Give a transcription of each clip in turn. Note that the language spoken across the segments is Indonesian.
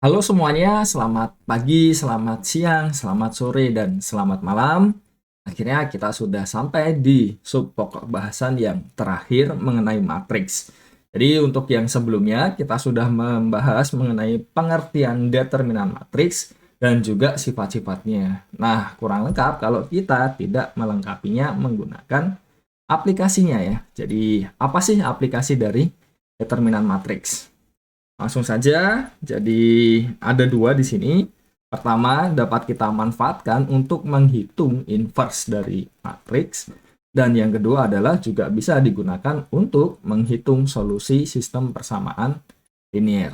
Halo semuanya, selamat pagi, selamat siang, selamat sore, dan selamat malam. Akhirnya kita sudah sampai di sub pokok bahasan yang terakhir mengenai matriks. Jadi untuk yang sebelumnya kita sudah membahas mengenai pengertian determinan matriks dan juga sifat-sifatnya. Nah, kurang lengkap kalau kita tidak melengkapinya menggunakan aplikasinya ya. Jadi apa sih aplikasi dari determinan matriks? Langsung saja, jadi ada dua di sini. Pertama, dapat kita manfaatkan untuk menghitung inverse dari matriks. Dan yang kedua adalah juga bisa digunakan untuk menghitung solusi sistem persamaan linear.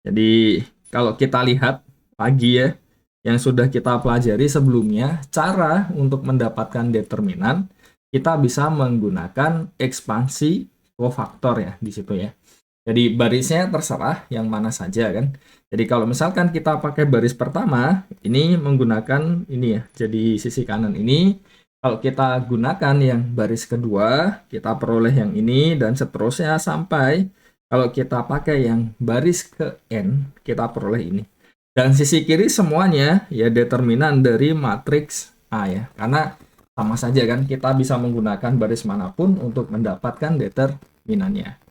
Jadi, kalau kita lihat lagi ya, yang sudah kita pelajari sebelumnya, cara untuk mendapatkan determinan, kita bisa menggunakan ekspansi kofaktor ya di situ ya. Jadi barisnya terserah yang mana saja kan. Jadi kalau misalkan kita pakai baris pertama, ini menggunakan ini ya. Jadi sisi kanan ini. Kalau kita gunakan yang baris kedua, kita peroleh yang ini dan seterusnya sampai kalau kita pakai yang baris ke N, kita peroleh ini. Dan sisi kiri semuanya ya determinan dari matriks A ya. Karena sama saja kan kita bisa menggunakan baris manapun untuk mendapatkan determinannya.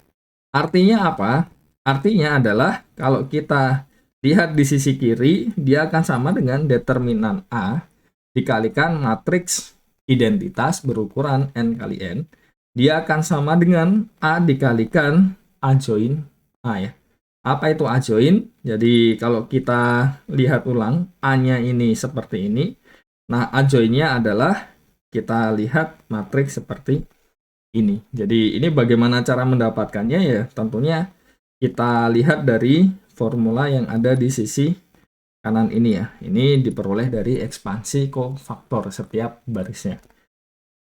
Artinya apa? Artinya adalah kalau kita lihat di sisi kiri, dia akan sama dengan determinan A dikalikan matriks identitas berukuran N kali N. Dia akan sama dengan A dikalikan A join A ya. Apa itu A join? Jadi kalau kita lihat ulang, A-nya ini seperti ini. Nah, A join-nya adalah kita lihat matriks seperti ini. Jadi ini bagaimana cara mendapatkannya ya tentunya kita lihat dari formula yang ada di sisi kanan ini ya. Ini diperoleh dari ekspansi kofaktor setiap barisnya.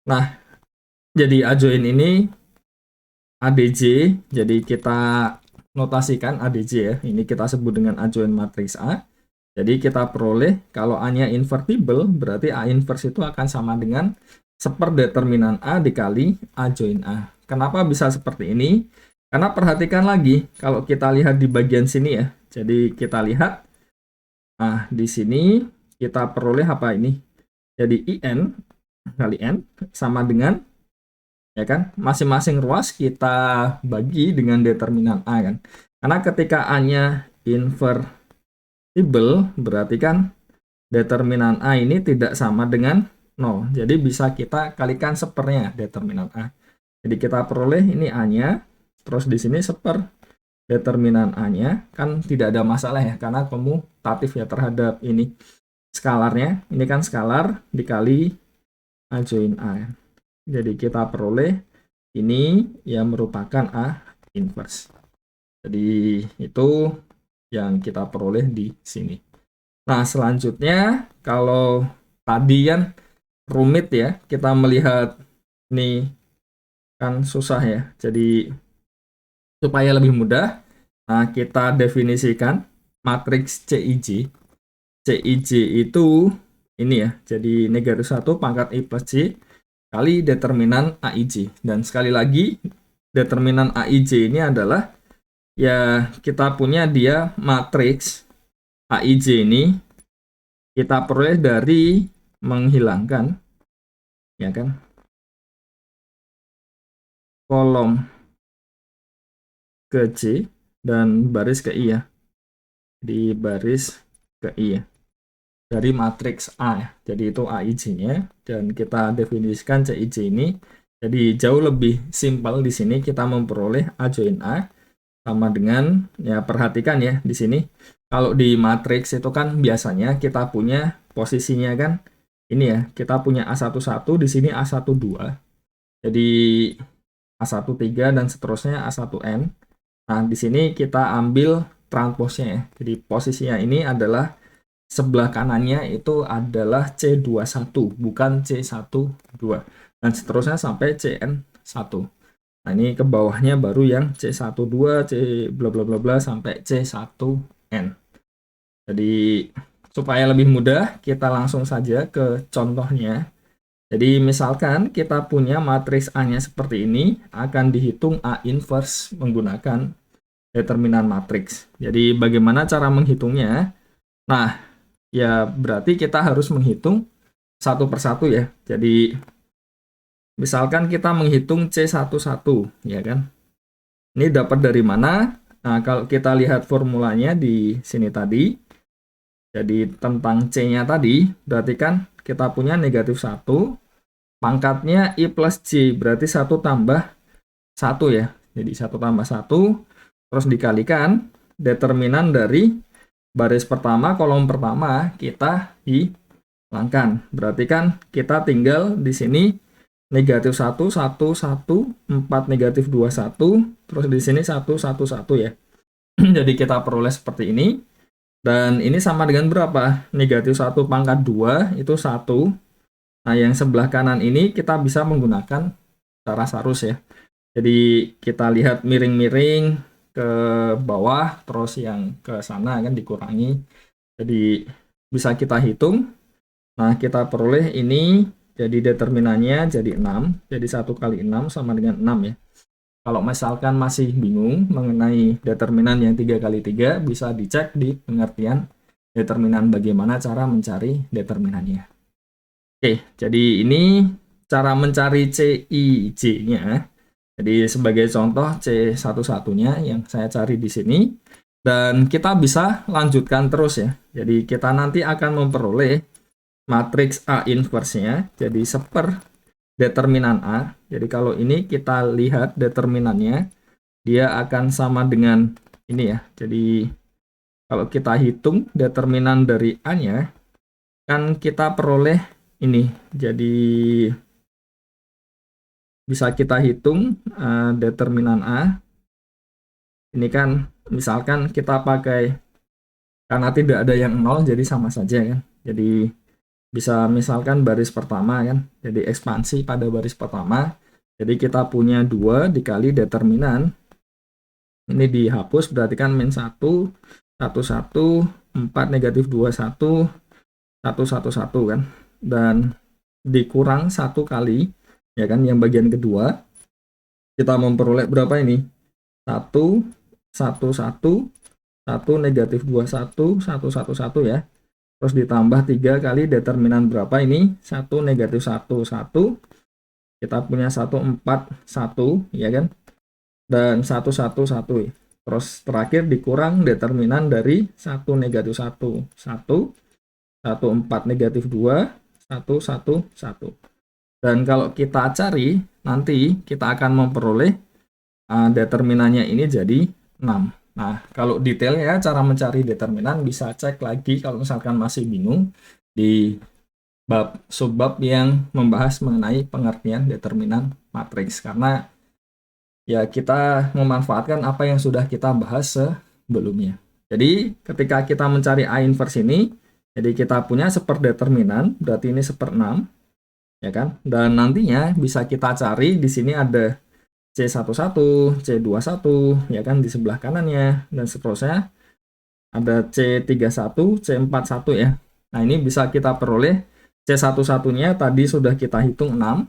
Nah, jadi adjoin ini ADJ, jadi kita notasikan ADJ ya. Ini kita sebut dengan adjoin matriks A. Jadi kita peroleh kalau A-nya invertible, berarti A inverse itu akan sama dengan seperdeterminan A dikali A join A. Kenapa bisa seperti ini? Karena perhatikan lagi, kalau kita lihat di bagian sini ya. Jadi kita lihat, nah di sini kita peroleh apa ini? Jadi IN kali N sama dengan, ya kan, masing-masing ruas kita bagi dengan determinan A kan. Karena ketika A-nya invertible, berarti kan determinan A ini tidak sama dengan 0. Jadi bisa kita kalikan sepernya determinan A. Jadi kita peroleh ini A-nya, terus di sini seper determinan A-nya, kan tidak ada masalah ya, karena komutatif ya terhadap ini skalarnya. Ini kan skalar dikali A join A. Jadi kita peroleh ini yang merupakan A inverse. Jadi itu yang kita peroleh di sini. Nah, selanjutnya kalau tadi kan rumit ya, kita melihat nih kan susah ya. Jadi supaya lebih mudah, nah kita definisikan matriks CIJ. CIJ itu ini ya, jadi negatif 1 pangkat I plus J kali determinan AIJ. Dan sekali lagi, determinan AIJ ini adalah ya kita punya dia matriks AIJ ini kita peroleh dari menghilangkan ya kan kolom ke C dan baris ke I ya, di baris ke I ya, dari matriks A ya. Jadi itu AIJ-nya dan kita definisikan CIJ ini. Jadi jauh lebih simpel di sini kita memperoleh A join A sama dengan ya perhatikan ya di sini. Kalau di matriks itu kan biasanya kita punya posisinya kan ini ya, kita punya A11 di sini A12. Jadi A13 dan seterusnya A1N. Nah, di sini kita ambil transposnya ya. Jadi posisinya ini adalah sebelah kanannya itu adalah C21, bukan C12. Dan seterusnya sampai CN1. Nah, ini ke bawahnya baru yang C12, C bla bla bla bla sampai C1N. Jadi supaya lebih mudah, kita langsung saja ke contohnya. Jadi misalkan kita punya matriks A-nya seperti ini, akan dihitung A inverse menggunakan determinan matriks. Jadi bagaimana cara menghitungnya? Nah, ya berarti kita harus menghitung satu persatu ya. Jadi misalkan kita menghitung C11, ya kan? Ini dapat dari mana? Nah, kalau kita lihat formulanya di sini tadi, jadi tentang C-nya tadi, berarti kan kita punya negatif 1, pangkatnya I plus J, berarti 1 tambah 1 ya. Jadi 1 tambah 1, terus dikalikan determinan dari baris pertama, kolom pertama, kita hilangkan. Berarti kan kita tinggal di sini negatif 1, 1, 1, 4, negatif 2, 1, terus di sini 1, 1, 1 ya. Jadi kita peroleh seperti ini. Dan ini sama dengan berapa? Negatif 1 pangkat 2 itu 1. Nah, yang sebelah kanan ini kita bisa menggunakan cara sarus ya. Jadi kita lihat miring-miring ke bawah, terus yang ke sana kan dikurangi. Jadi bisa kita hitung. Nah, kita peroleh ini, jadi determinannya jadi 6. Jadi 1 kali 6 sama dengan 6 ya. Kalau misalkan masih bingung mengenai determinan yang 3 kali 3, bisa dicek di pengertian determinan bagaimana cara mencari determinannya. Oke, jadi ini cara mencari CIJ-nya. Jadi sebagai contoh C11-nya yang saya cari di sini. Dan kita bisa lanjutkan terus ya. Jadi kita nanti akan memperoleh matriks A inverse-nya. Jadi determinan A. Jadi kalau ini kita lihat determinannya, dia akan sama dengan ini ya. Jadi kalau kita hitung determinan dari A-nya, kan kita peroleh ini. Jadi bisa kita hitung determinan A. Ini kan misalkan kita pakai, karena tidak ada yang 0, jadi sama saja kan. Jadi bisa misalkan baris pertama kan, jadi ekspansi pada baris pertama, jadi kita punya 2 dikali determinan, ini dihapus berarti kan min 1, 1, 1, 4, negatif 2, 1, 1, 1, 1 kan, dan dikurang 1 kali, ya kan, yang bagian kedua, kita memperoleh berapa ini? 1, 1, 1, 1, negatif 2, 1, 1, 1, 1 ya. Terus ditambah 3 kali determinan berapa ini? 1, negatif 1, 1. Kita punya 1, 4, 1, ya kan? Dan 1, 1, 1. Terus terakhir dikurang determinan dari 1, negatif 1, 1. 1, 4, negatif 2, 1, 1, 1. Dan kalau kita cari, nanti kita akan memperoleh determinannya ini jadi 6. Nah, kalau detailnya cara mencari determinan bisa cek lagi kalau misalkan masih bingung di subbab yang membahas mengenai pengertian determinan matriks. Karena ya kita memanfaatkan apa yang sudah kita bahas sebelumnya. Jadi ketika kita mencari A inverse ini, jadi kita punya seperdeterminan, berarti ini 1/6, ya kan? Dan nantinya bisa kita cari di sini ada C11, C21, ya kan, di sebelah kanannya, dan seterusnya ada C31, C41 ya. Nah, ini bisa kita peroleh C11-nya tadi sudah kita hitung 6,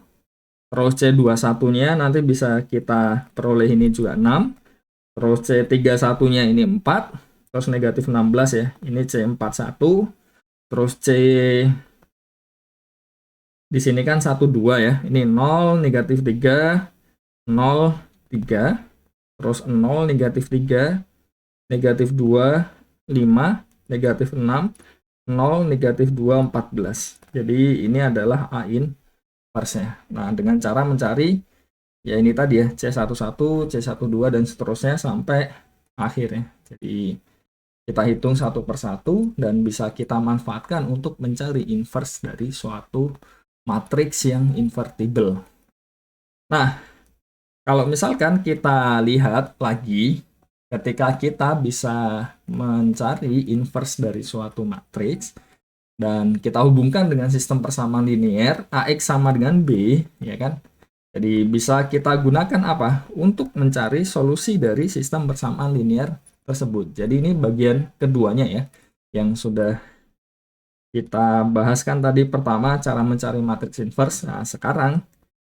terus C21-nya nanti bisa kita peroleh ini juga 6, terus C31-nya ini 4, terus negatif 16 ya, ini C41, terus di sini kan 1, 2 ya, ini 0, negatif 3, 0, 3, terus 0, negatif 3, negatif 2, 5, negatif 6, 0, negatif 2, 14. Jadi ini adalah A inverse-nya. Nah, dengan cara mencari, ya ini tadi ya, C11, C12, dan seterusnya sampai akhirnya. Jadi kita hitung satu persatu dan bisa kita manfaatkan untuk mencari inverse dari suatu matriks yang invertible. Nah, kalau misalkan kita lihat lagi, ketika kita bisa mencari inverse dari suatu matriks, dan kita hubungkan dengan sistem persamaan linear, AX sama dengan B, ya kan? Jadi bisa kita gunakan apa? Untuk mencari solusi dari sistem persamaan linear tersebut. Jadi ini bagian keduanya ya, yang sudah kita bahaskan tadi. Pertama, cara mencari matriks inverse. Nah, sekarang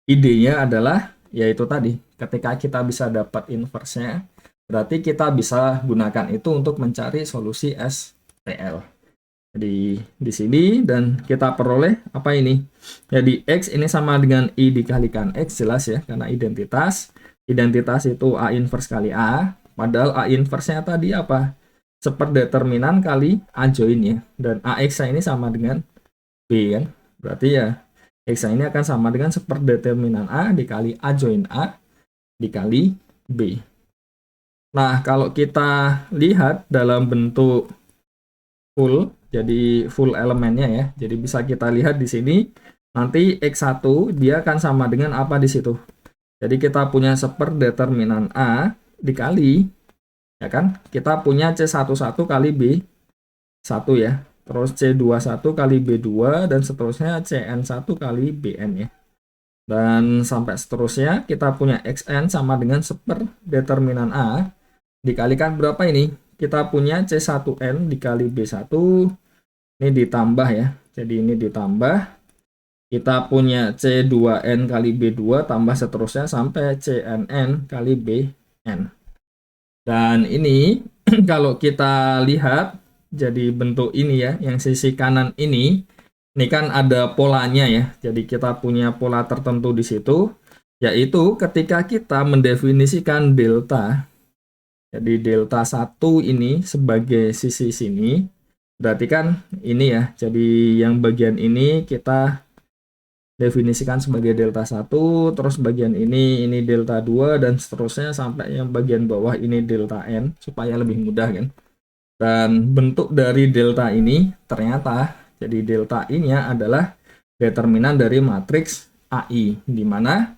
idenya adalah yaitu tadi, ketika kita bisa dapat inverse-nya, Berarti kita bisa gunakan itu untuk mencari solusi SPL. Jadi di sini dan kita peroleh apa ini? Jadi X ini sama dengan I dikalikan X, jelas ya, karena identitas. Identitas itu A inverse kali A, padahal A inverse-nya tadi apa? Seperdeterminan kali A join ya. Dan AX ini sama dengan B kan. Berarti ya X ini akan sama dengan seperdeterminan A dikali A join A dikali B. Nah, kalau kita lihat dalam bentuk full, jadi full elemennya ya. Jadi bisa kita lihat di sini nanti X1 dia akan sama dengan apa di situ. Jadi kita punya seperdeterminan A dikali, ya kan? Kita punya C11 kali B1 ya. Terus C21 kali B2 dan seterusnya CN1 kali BN ya. Dan sampai seterusnya kita punya XN sama dengan seperdeterminan A dikalikan berapa ini? Kita punya C1N dikali B1, ini ditambah ya. Jadi ini ditambah. Kita punya C2N kali B2 tambah seterusnya sampai CNN kali BN. Dan ini kalau kita lihat jadi bentuk ini ya, yang sisi kanan ini kan ada polanya ya. Jadi kita punya pola tertentu di situ, yaitu ketika kita mendefinisikan delta. Jadi delta 1 ini sebagai sisi sini, berarti kan ini ya, jadi yang bagian ini kita definisikan sebagai delta 1, terus bagian ini delta 2, dan seterusnya sampai yang bagian bawah ini delta N, supaya lebih mudah kan. Dan bentuk dari delta ini ternyata, jadi delta I-nya adalah determinan dari matriks AI, di mana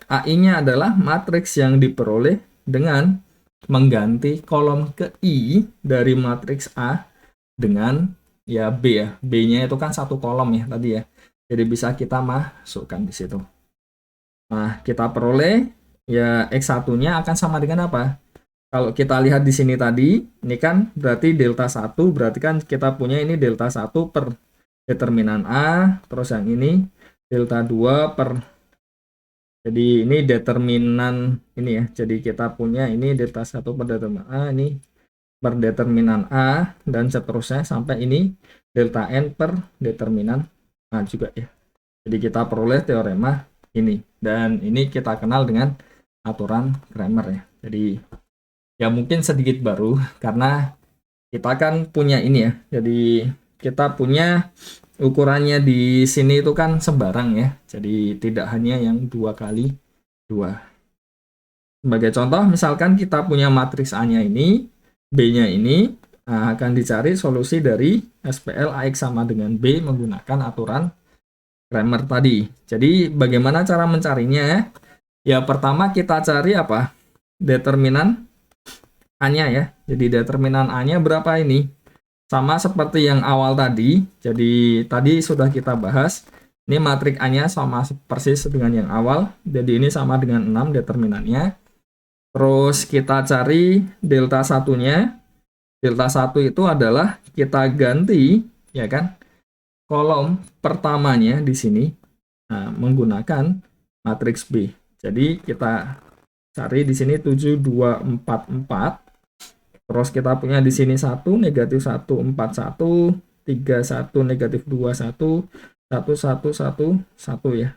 AI-nya adalah matriks yang diperoleh dengan mengganti kolom ke I dari matriks A dengan ya B ya. B-nya itu kan satu kolom ya tadi ya. Jadi bisa kita masukkan di situ. Nah, kita peroleh ya X1-nya akan sama dengan apa? Kalau kita lihat di sini tadi, ini kan berarti delta 1, berarti kan kita punya ini delta 1 per determinan A, terus yang ini delta 2 per, jadi ini determinan ini ya. Jadi kita punya ini delta 1 per determinan A, ini per determinan A, dan seterusnya sampai ini delta N per determinan A juga ya. Jadi kita peroleh teorema ini. Dan ini kita kenal dengan aturan Cramer ya. Jadi ya mungkin sedikit baru karena kita kan punya ini ya. Jadi kita punya ukurannya di sini itu kan sembarang ya. Jadi tidak hanya yang 2 kali 2. Sebagai contoh, misalkan kita punya matriks A-nya ini, B-nya ini, akan dicari solusi dari SPL AX sama dengan B menggunakan aturan Cramer tadi. Jadi bagaimana cara mencarinya ya? Ya pertama kita cari apa? Determinan A-nya ya. Jadi determinan A-nya berapa ini? Sama seperti yang awal tadi, jadi tadi sudah kita bahas, ini matriks A-nya sama persis dengan yang awal, jadi ini sama dengan 6 determinannya. Terus kita cari delta 1-nya, delta 1 itu adalah kita ganti, ya kan, kolom pertamanya di sini menggunakan matriks B. Jadi kita cari di sini 7, 2, 4, 4. Terus kita punya di sini 1, negatif 1, 4, 1, 3, 1, negatif 2, 1, 1, 1, 1, 1 ya.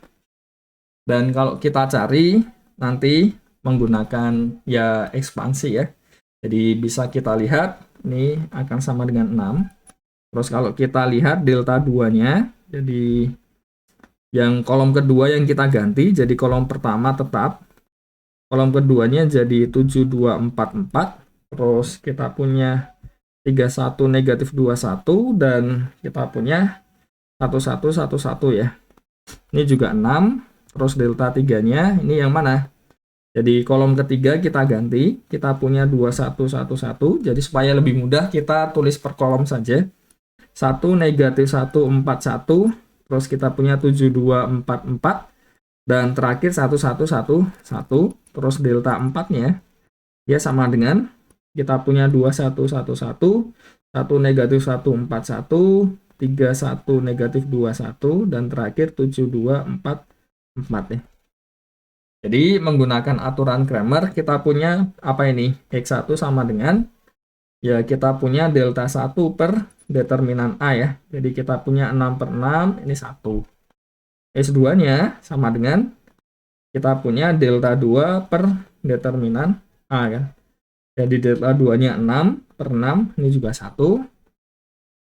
Dan kalau kita cari nanti menggunakan ya ekspansi ya. Jadi bisa kita lihat ini akan sama dengan 6. Terus kalau kita lihat delta 2-nya, jadi yang kolom kedua yang kita ganti, jadi kolom pertama tetap. Kolom keduanya jadi 7, 2, 4, 4. Terus kita punya 31 negatif 21 dan kita punya 11 11 ya. Ini juga 6. Terus delta 3-nya ini yang mana? Jadi kolom ketiga kita ganti, kita punya 21 11. Jadi supaya lebih mudah kita tulis per kolom saja. 1 negatif 1 4 1. Terus kita punya 7 2 4 4 dan terakhir 1 1 1 1. Terus delta 4-nya dia sama dengan kita punya 2111, 1 negatif 141, 31 negatif 21, dan terakhir 7244 ya. Jadi menggunakan aturan Cramer kita punya apa ini? X1 sama dengan ya kita punya delta 1 per determinan A ya. Jadi kita punya 6/6 ini 1. S2-nya sama dengan kita punya delta 2 per determinan A kan. Jadi delta 2-nya 6/6 ini juga 1.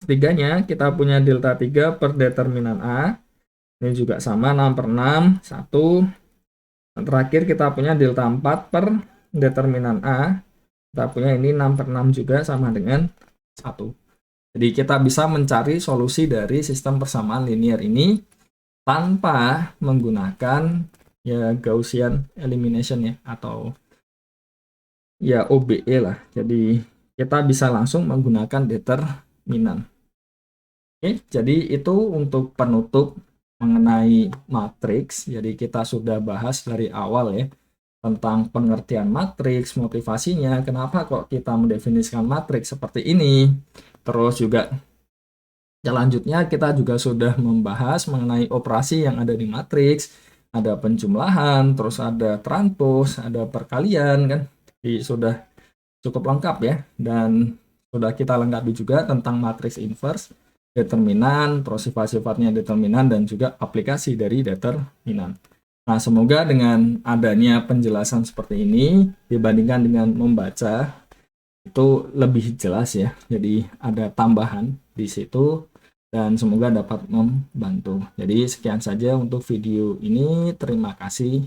Tiganya kita punya delta 3 per determinan A. Ini juga sama 6/6 1. Terakhir kita punya delta 4 per determinan A. Kita punya ini 6/6 juga sama dengan 1. Jadi kita bisa mencari solusi dari sistem persamaan linear ini tanpa menggunakan ya Gaussian elimination ya atau ya OBE lah. Jadi kita bisa langsung menggunakan determinan. Oke, jadi itu untuk penutup mengenai matriks. Jadi kita sudah bahas dari awal ya tentang pengertian matriks, motivasinya, kenapa kok kita mendefinisikan matriks seperti ini. Terus juga selanjutnya kita juga sudah membahas mengenai operasi yang ada di matriks, ada penjumlahan, terus ada transpos, ada perkalian kan. Jadi sudah cukup lengkap ya, dan sudah kita lengkapi juga tentang matriks inverse, determinan, terus sifat-sifatnya determinan, dan juga aplikasi dari determinan. Nah, semoga dengan adanya penjelasan seperti ini dibandingkan dengan membaca itu lebih jelas ya. Jadi ada tambahan di situ dan semoga dapat membantu. Jadi sekian saja untuk video ini. Terima kasih.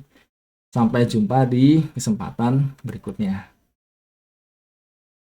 Sampai jumpa di kesempatan berikutnya.